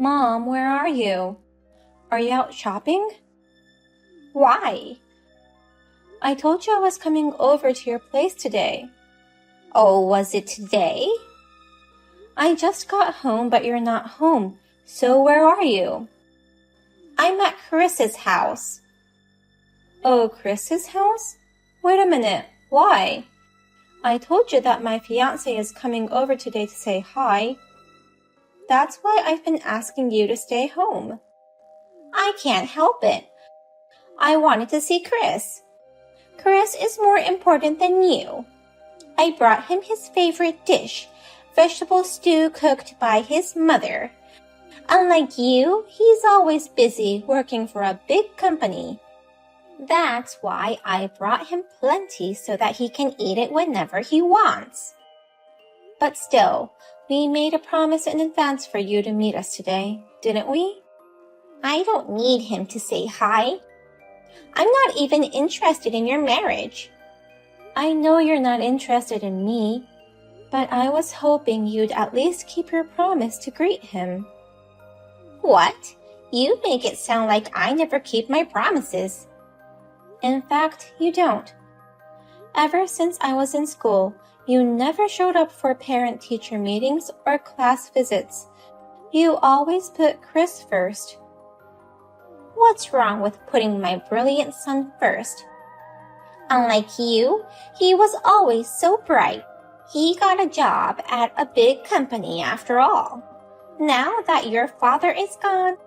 Mom, where are you? Are you out shopping? Why? I told you I was coming over to your place today. Oh, was it today? I just got home, but you're not home. So where are you? I'm at Chris's house. Oh, Chris's house? Wait a minute. Why? I told you that my fiancé is coming over today to say hi. That's why I've been asking you to stay home. I can't help it. I wanted to see Chris. Chris is more important than you. I brought him his favorite dish, vegetable stew cooked by his mother. Unlike you, he's always busy working for a big company. That's why I brought him plenty so that he can eat it whenever he wants. But still, we made a promise in advance for you to meet us today, didn't we? I don't need him to say hi. I'm not even interested in your marriage. I know you're not interested in me, but I was hoping you'd at least keep your promise to greet him. What? You make it sound like I never keep my promises. In fact, you don't. Ever since I was in school, you never showed up for parent-teacher meetings or class visits. You always put Chris first. What's wrong with putting my brilliant son first? Unlike you, he was always so bright. He got a job at a big company after all. Now that your father is gone,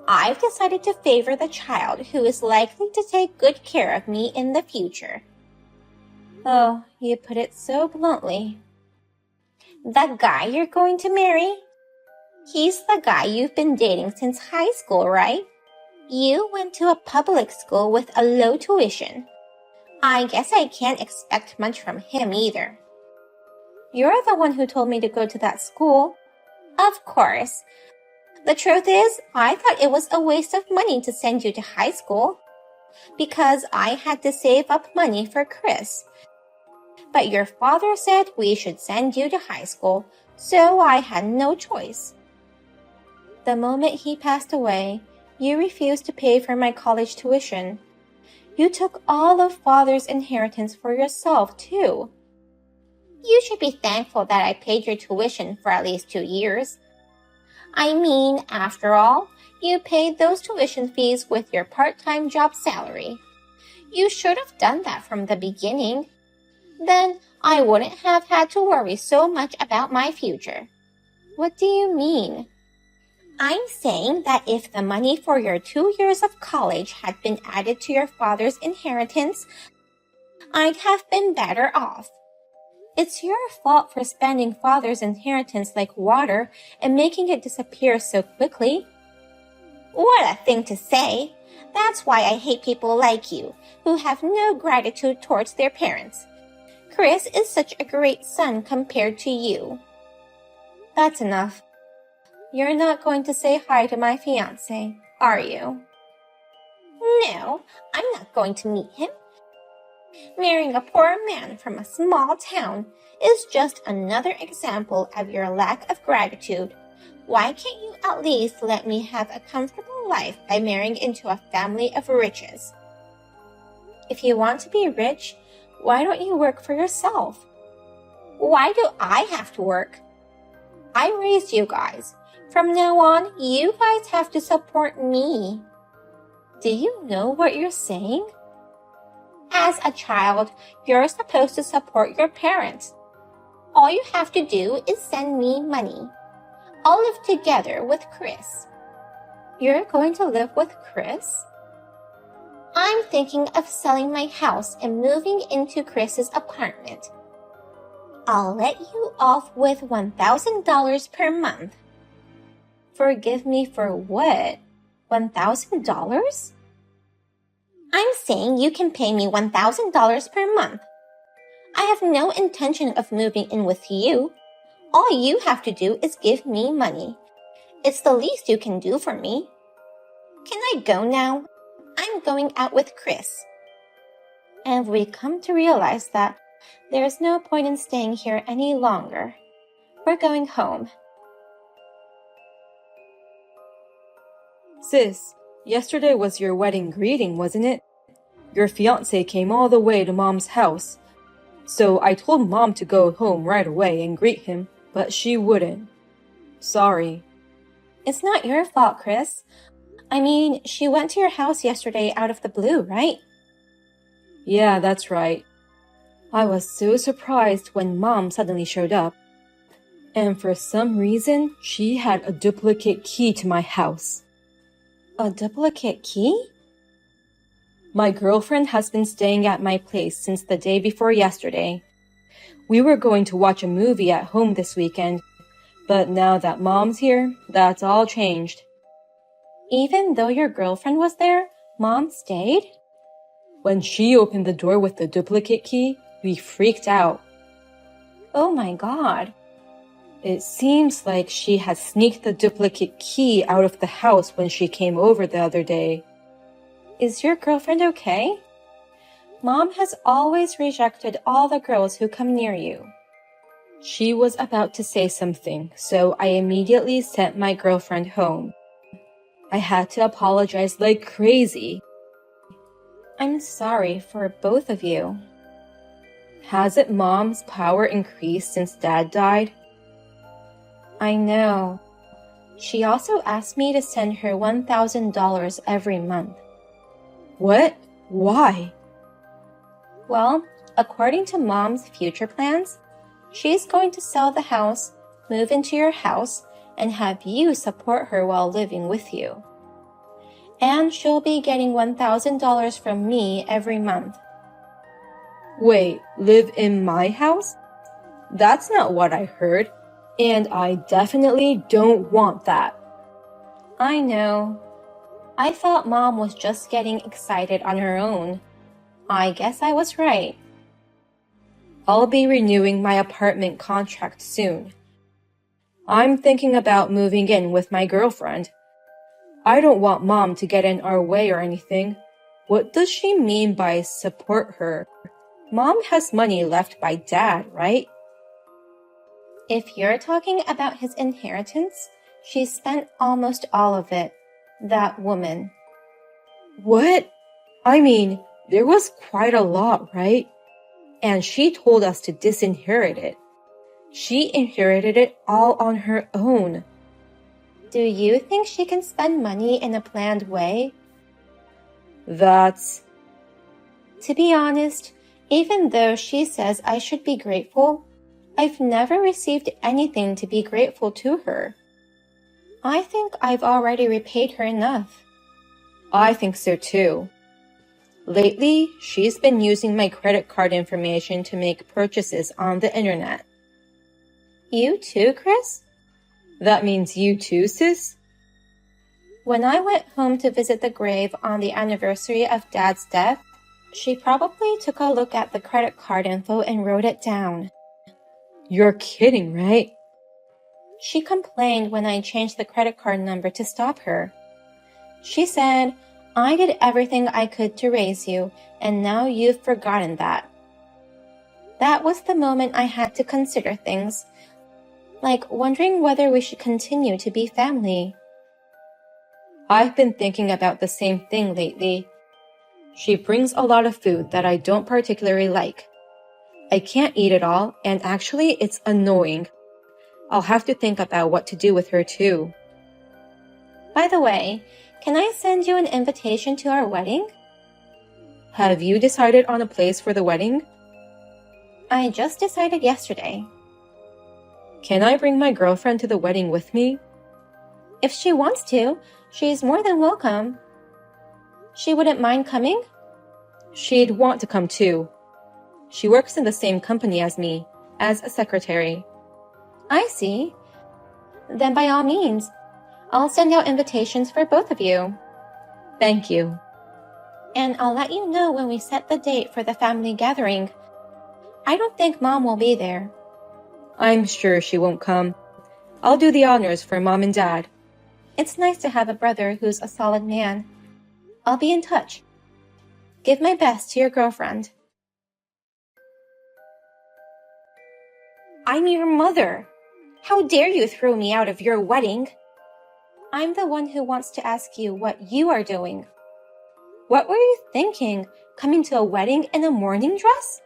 I've decided to favor the child who is likely to take good care of me in the future. Oh, you put it so bluntly. The guy you're going to marry? He's the guy you've been dating since high school, right? You went to a public school with a low tuition. I guess I can't expect much from him either. You're the one who told me to go to that school. Of course. The truth is, I thought it was a waste of money to send you to high school because I had to save up money for Chris. But your father said we should send you to high school, so I had no choice. The moment he passed away, you refused to pay for my college tuition. You took all of Father's inheritance for yourself, too. You should be thankful that I paid your tuition for at least 2 years. I mean, after all, you paid those tuition fees with your part-time job salary. You should have done that from the beginning. Then I wouldn't have had to worry so much about my future. What do you mean? I'm saying that if the money for your 2 years of college had been added to your father's inheritance, I'd have been better off. It's your fault for spending Father's inheritance like water and making it disappear so quickly. What a thing to say! That's why I hate people like you, who have no gratitude towards their parents. Chris is such a great son compared to you. That's enough. You're not going to say hi to my fiancé, are you? No, I'm not going to meet him. Marrying a poor man from a small town is just another example of your lack of gratitude. Why can't you at least let me have a comfortable life by marrying into a family of riches? If you want to be rich, why don't you work for yourself? Why do I have to work? I raised you guys. From now on, you guys have to support me. Do you know what you're saying? As a child, you're supposed to support your parents. All you have to do is send me money. I'll live together with Chris. You're going to live with Chris? I'm thinking of selling my house and moving into Chris's apartment. I'll let you off with $1,000 per month. Forgive me for what? $1,000? I'm saying you can pay me $1,000 per month. I have no intention of moving in with you. All you have to do is give me money. It's the least you can do for me. Can I go now? I'm going out with Chris. And we come to realize that there's no point in staying here any longer. We're going home. Sis, yesterday was your wedding greeting, wasn't it? Your fiancé came all the way to Mom's house. So I told Mom to go home right away and greet him, but she wouldn't. Sorry. It's not your fault, Chris. I mean, she went to your house yesterday out of the blue, right? Yeah, that's right. I was so surprised when Mom suddenly showed up. And for some reason, she had a duplicate key to my house. A duplicate key? My girlfriend has been staying at my place since the day before yesterday. We were going to watch a movie at home this weekend, but now that Mom's here, that's all changed. Even though your girlfriend was there, Mom stayed? When she opened the door with the duplicate key, we freaked out. Oh my God. It seems like she had sneaked the duplicate key out of the house when she came over the other day. Is your girlfriend okay? Mom has always rejected all the girls who come near you. She was about to say something, so I immediately sent my girlfriend home. I had to apologize like crazy. I'm sorry for both of you. Hasn't Mom's power increased since Dad died? I know. She also asked me to send her $1,000 every month. What? Why? Well, according to Mom's future plans, she's going to sell the house, move into your house, and have you support her while living with you. And she'll be getting $1,000 from me every month. Wait, live in my house? That's not what I heard, and I definitely don't want that. I know. I thought Mom was just getting excited on her own. I guess I was right. I'll be renewing my apartment contract soon. I'm thinking about moving in with my girlfriend. I don't want Mom to get in our way or anything. What does she mean by support her? Mom has money left by Dad, right? If you're talking about his inheritance, she spent almost all of it. That woman. What? I mean, there was quite a lot, right? And she told us to disinherit it. She inherited it all on her own. Do you think she can spend money in a planned way? That's... To be honest, even though she says I should be grateful, I've never received anything to be grateful to her. I think I've already repaid her enough. I think so too. Lately, she's been using my credit card information to make purchases on the internet. You too, Chris? That means you too, sis? When I went home to visit the grave on the anniversary of Dad's death, she probably took a look at the credit card info and wrote it down. You're kidding, right? She complained when I changed the credit card number to stop her. She said, I did everything I could to raise you, and now you've forgotten that. That was the moment I had to consider things, like wondering whether we should continue to be family. I've been thinking about the same thing lately. She brings a lot of food that I don't particularly like. I can't eat it all, and actually it's annoying. I'll have to think about what to do with her too. By the way, can I send you an invitation to our wedding? Have you decided on a place for the wedding? I just decided yesterday. Can I bring my girlfriend to the wedding with me? If she wants to, she's more than welcome. She wouldn't mind coming? She'd want to come too. She works in the same company as me, as a secretary. I see. Then by all means, I'll send out invitations for both of you. Thank you. And I'll let you know when we set the date for the family gathering. I don't think Mom will be there. I'm sure she won't come. I'll do the honors for Mom and Dad. It's nice to have a brother who's a solid man. I'll be in touch. Give my best to your girlfriend. I'm your mother. How dare you throw me out of your wedding? I'm the one who wants to ask you what you are doing. What were you thinking, coming to a wedding in a mourning dress?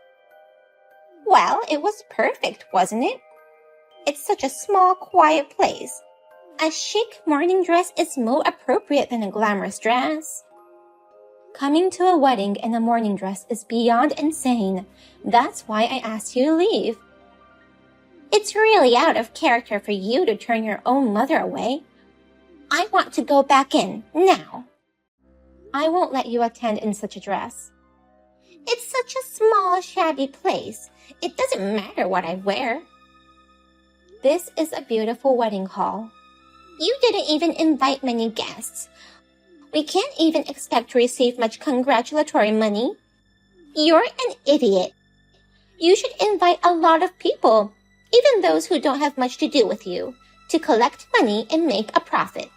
Well, it was perfect, wasn't it? It's such a small, quiet place. A chic mourning dress is more appropriate than a glamorous dress. Coming to a wedding in a mourning dress is beyond insane. That's why I asked you to leave. It's really out of character for you to turn your own mother away. I want to go back in, now. I won't let you attend in such a dress. It's such a small, shabby place. It doesn't matter what I wear. This is a beautiful wedding hall. You didn't even invite many guests. We can't even expect to receive much congratulatory money. You're an idiot. You should invite a lot of people, even those who don't have much to do with you, to collect money and make a profit.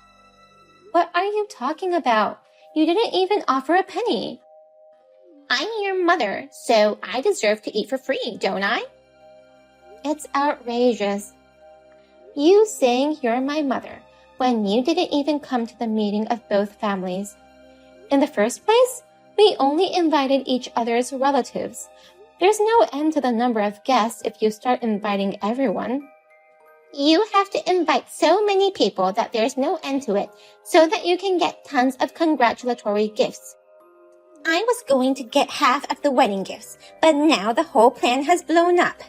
What are you talking about? You didn't even offer a penny. I'm your mother, so I deserve to eat for free, don't I? It's outrageous. You saying you're my mother when you didn't even come to the meeting of both families. In the first place, we only invited each other's relatives. There's no end to the number of guests if you start inviting everyone. You have to invite so many people that there's no end to it, so that you can get tons of congratulatory gifts. I was going to get half of the wedding gifts, but now the whole plan has blown up.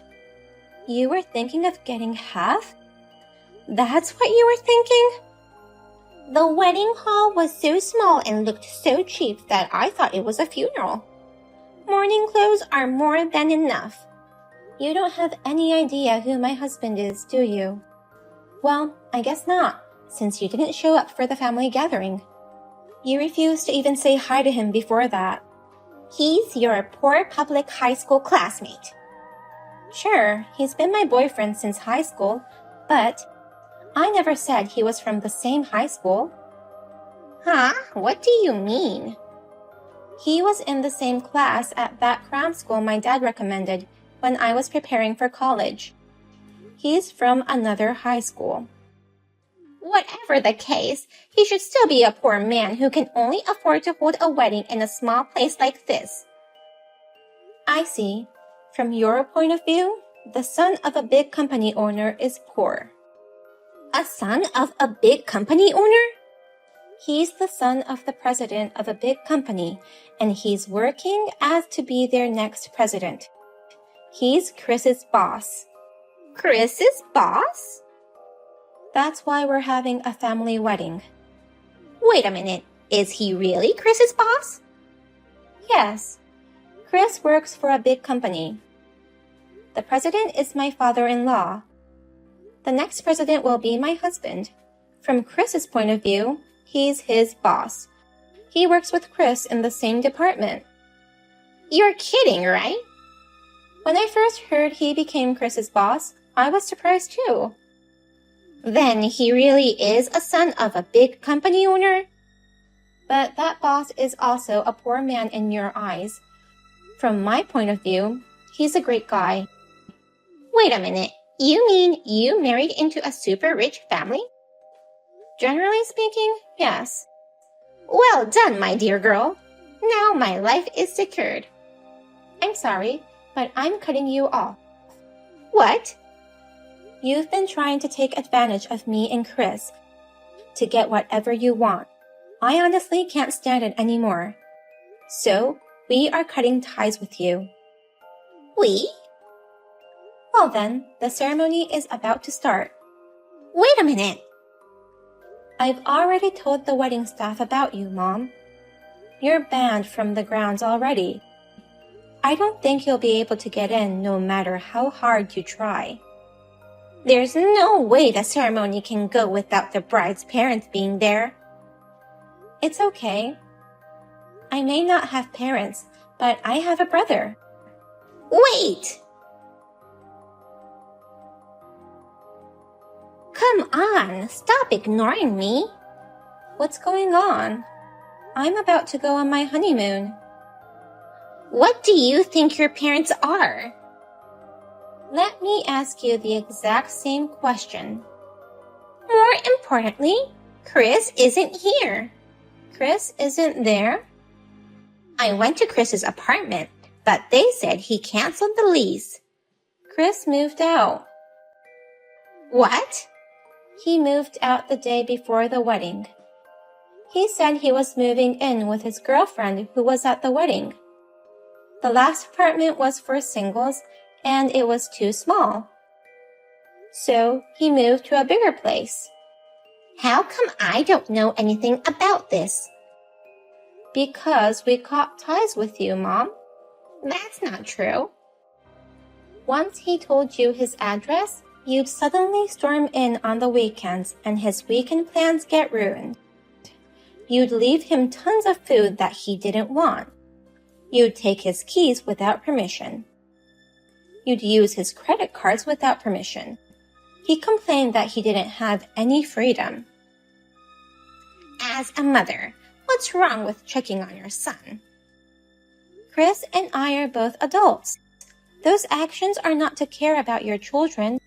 You were thinking of getting half? That's what you were thinking? The wedding hall was so small and looked so cheap that I thought it was a funeral. Mourning clothes are more than enough. You don't have any idea who my husband is, do you? Well, I guess not, since you didn't show up for the family gathering. You refused to even say hi to him before that. He's your poor public high school classmate. Sure, he's been my boyfriend since high school, but I never said he was from the same high school. Huh? What do you mean? He was in the same class at that cram school my dad recommended when I was preparing for college. He's from another high school. Whatever the case, he should still be a poor man who can only afford to hold a wedding in a small place like this. I see. From your point of view, the son of a big company owner is poor. A son of a big company owner? He's the son of the president of a big company, and he's working as to be their next president. He's Chris's boss. Chris's boss? That's why we're having a family wedding. Wait a minute, is he really Chris's boss? Yes. Chris works for a big company. The president is my father-in-law. The next president will be my husband. From Chris's point of view, he's his boss. He works with Chris in the same department. You're kidding, right? When I first heard he became Chris's boss, I was surprised too. Then he really is a son of a big company owner? But that boss is also a poor man in your eyes. From my point of view, he's a great guy. Wait a minute. You mean you married into a super rich family? Generally speaking, yes. Well done, my dear girl. Now my life is secured. I'm sorry, but I'm cutting you off. What? You've been trying to take advantage of me and Chris to get whatever you want. I honestly can't stand it anymore. So, we are cutting ties with you. We? Well then, the ceremony is about to start. Wait a minute. I've already told the wedding staff about you, Mom. You're banned from the grounds already. I don't think you'll be able to get in no matter how hard you try. There's no way the ceremony can go without the bride's parents being there. It's okay. I may not have parents, but I have a brother. Wait! Come on, stop ignoring me. What's going on? I'm about to go on my honeymoon. What do you think your parents are? Let me ask you the exact same question. More importantly, Chris isn't here. Chris isn't there? I went to Chris's apartment, but they said he canceled the lease. Chris moved out. What? He moved out the day before the wedding. He said he was moving in with his girlfriend who was at the wedding. The last apartment was for singles and it was too small. So he moved to a bigger place. How come I don't know anything about this? Because we caught ties with you, Mom. That's not true. Once he told you his address, you'd suddenly storm in on the weekends and his weekend plans get ruined. You'd leave him tons of food that he didn't want. You'd take his keys without permission. You'd use his credit cards without permission. He complained that he didn't have any freedom. As a mother, what's wrong with checking on your son? Chris and I are both adults. Those actions are not to care about your children.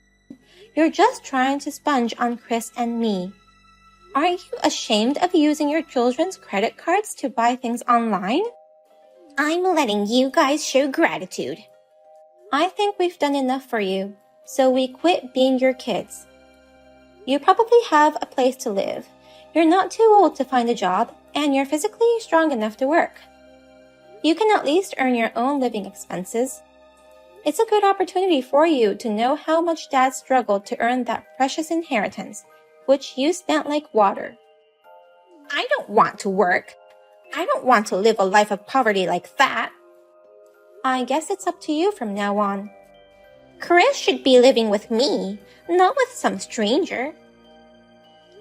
You're just trying to sponge on Chris and me. Aren't you ashamed of using your children's credit cards to buy things online? I'm letting you guys show gratitude. I think we've done enough for you, so we quit being your kids. You probably have a place to live. You're not too old to find a job, and you're physically strong enough to work. You can at least earn your own living expenses. It's a good opportunity for you to know how much Dad struggled to earn that precious inheritance, which you spent like water. I don't want to work. I don't want to live a life of poverty like that. I guess it's up to you from now on. Chris should be living with me, not with some stranger.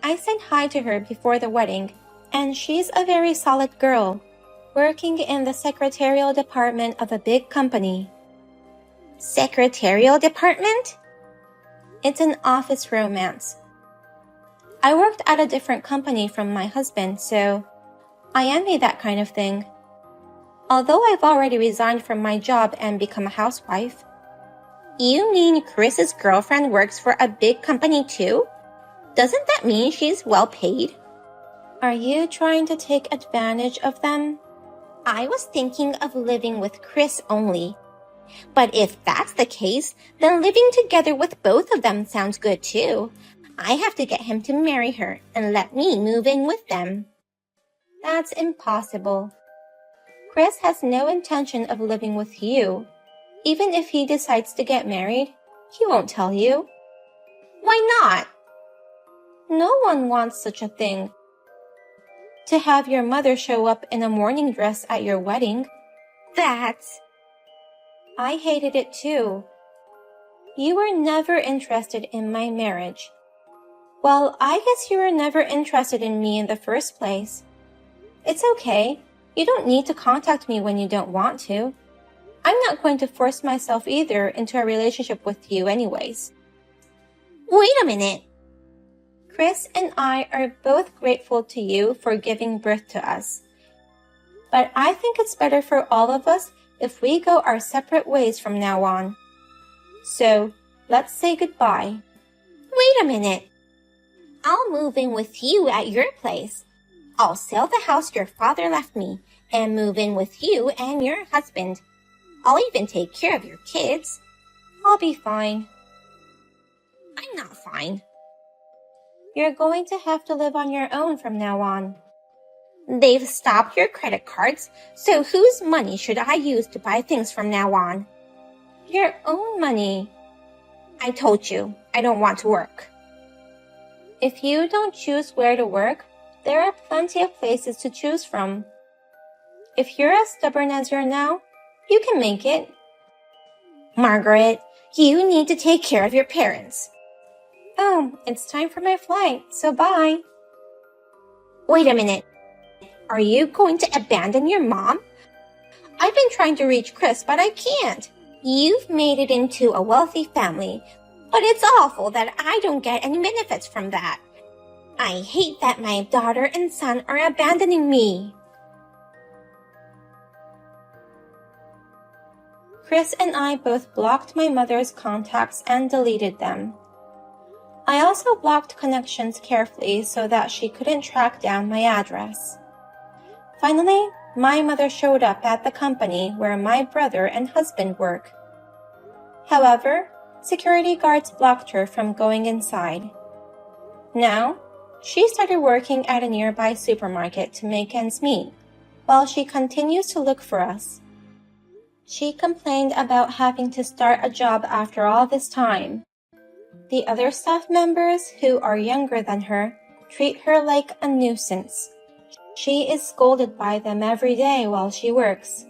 I said hi to her before the wedding, and she's a very solid girl, working in the secretarial department of a big company. Secretarial department? It's an office romance. I worked at a different company from my husband, so I envy that kind of thing. Although I've already resigned from my job and become a housewife. You mean Chris's girlfriend works for a big company too? Doesn't that mean she's well paid? Are you trying to take advantage of them? I was thinking of living with Chris only. But if that's the case, then living together with both of them sounds good too. I have to get him to marry her and let me move in with them. That's impossible. Chris has no intention of living with you. Even if he decides to get married, he won't tell you. Why not? No one wants such a thing. To have your mother show up in a mourning dress at your wedding. I hated it too. You were never interested in my marriage. Well, I guess you were never interested in me in the first place. It's okay. You don't need to contact me when you don't want to. I'm not going to force myself either into a relationship with you anyways. Wait a minute. Chris and I are both grateful to you for giving birth to us. But I think it's better for all of us if we go our separate ways from now on. So, let's say goodbye. Wait a minute. I'll move in with you at your place. I'll sell the house your father left me and move in with you and your husband. I'll even take care of your kids. I'll be fine. I'm not fine. You're going to have to live on your own from now on. They've stopped your credit cards, so whose money should I use to buy things from now on? Your own money. I told you, I don't want to work. If you don't choose where to work, there are plenty of places to choose from. If you're as stubborn as you're now, you can make it. Margaret, you need to take care of your parents. Oh, it's time for my flight, so bye. Wait a minute. Are you going to abandon your mom? I've been trying to reach Chris, but I can't. You've made it into a wealthy family, but it's awful that I don't get any benefits from that. I hate that my daughter and son are abandoning me. Chris and I both blocked my mother's contacts and deleted them. I also blocked connections carefully so that she couldn't track down my address. Finally, my mother showed up at the company where my brother and husband work. However, security guards blocked her from going inside. Now, she started working at a nearby supermarket to make ends meet, while she continues to look for us. She complained about having to start a job after all this time. The other staff members, who are younger than her, treat her like a nuisance. She is scolded by them every day while she works.